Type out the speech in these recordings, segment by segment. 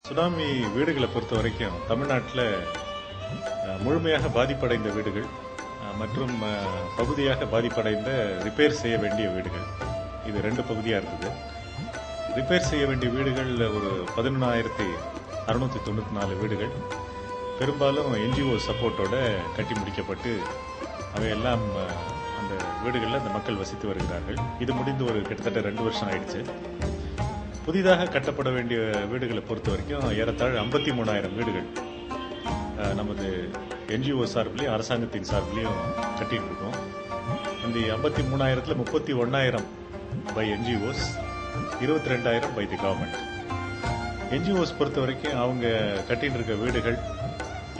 Tsunami வீடுகளை பொறுத்த வரைக்கும் தமிழ்நாட்டில் முழுமையாக பாதிப்படைந்த வீடுகள் மற்றும் பகுதியாக பாதிப்படைந்த ரிப்பேர் செய்ய வேண்டிய வீடுகள், இது ரெண்டு பகுதியாக இருந்தது. ரிப்பேர் செய்ய வேண்டிய வீடுகள் ஒரு 11,694 வீடுகள், பெரும்பாலும் என்ஜிஓ சப்போர்ட்டோட கட்டி முடிக்கப்பட்டு அவையெல்லாம் அந்த வீடுகளில் அந்த மக்கள் வசித்து வருகிறார்கள். இது முடிந்து ஒரு கிட்டத்தட்ட 2 வருஷம் ஆயிடுச்சு. புதிதாக கட்டப்பட வேண்டிய வீடுகளை பொறுத்த வரைக்கும் ஏறத்தாழ 53,000 வீடுகள் நமது என்ஜிஓ சார்பிலையும் அரசாங்கத்தின் சார்பிலையும் கட்டிட்டு இருக்கோம். இந்த 53,000ல் 31,000 by NGOs, 22,000 by the government. NGOs பொறுத்த வரைக்கும் அவங்க கட்டிட்டு இருக்க வீடுகள்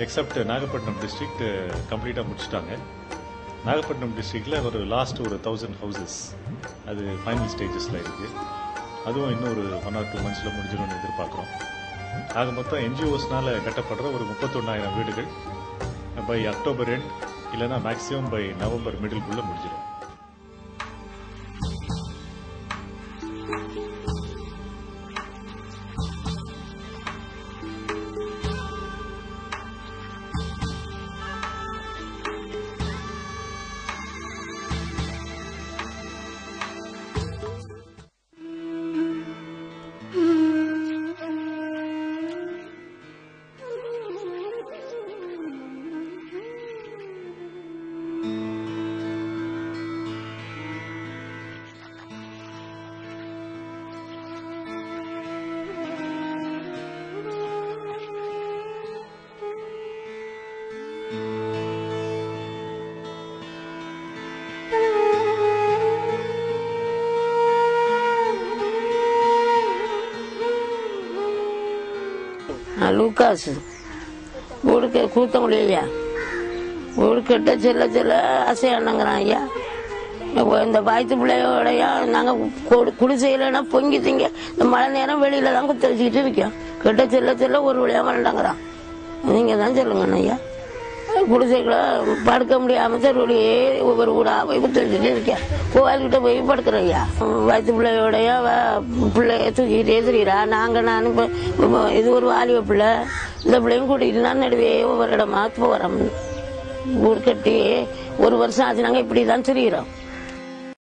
எக்ஸப்ட் நாகப்பட்டினம் டிஸ்ட்ரிக்ட் கம்ப்ளீட்டாக முடிச்சுட்டாங்க. நாகப்பட்டினம் டிஸ்ட்ரிக்டில் ஒரு லாஸ்ட் ஒரு 1000 ஹவுசஸ் அது ஃபைனல் ஸ்டேஜஸில் இருக்குது. அதுவும் இன்னும் ஒரு 1 or 2 monthsல முடிஞ்சிடும்னு எதிர்பார்க்குறோம். ஆக மொத்தம் என்ஜிஓஸ்னால கட்டப்படுற ஒரு 31,000 வீடுகள் பை அக்டோபர் எண்ட் இல்லைன்னா மேக்ஸிமம் பை நவம்பர் மிடில்குள்ளே முடிஞ்சிடும். லூக்காஸ் வீடு கூத்தங்குடி ஐயா, வீடு கட்ட செல்ல செல்ல அசையானங்கிறான் ஐயா. இந்த பாய்த்து பிள்ளையோடையா நாங்கள் குடிசையிலன்னா பொங்கி திங்க இந்த மழை நேரம் வெளியில தான் குத்த வச்சுக்கிட்டு இருக்கோம். கட்ட செல்ல செல்ல ஒரு வழியா மழண்டாங்கிறான். நீங்க தான் சொல்லுங்கண்ணா ஐயா. குடிசைகளை படுக்க முடியாம தெருவிலேயே ஒவ்வொரு வீடா போய் குத்த வச்சுட்டு இருக்கேன். கோயில்கிட்ட போய் படுக்கிறேன் ஐயா. வயிற்று பிள்ளையோடைய பிள்ளைய தூக்கிட்டே தெரியுறா. நானும் இப்போ இது ஒரு வாலிப பிள்ளை, இந்த பிள்ளையும் கூட்டிகிட்டு நான் நடுவே ஒவ்வொரு இடமா போகிறோம். வீடு கட்டி 1 வருஷம் ஆச்சு. நாங்கள் இப்படி தான் தெரியுறோம்.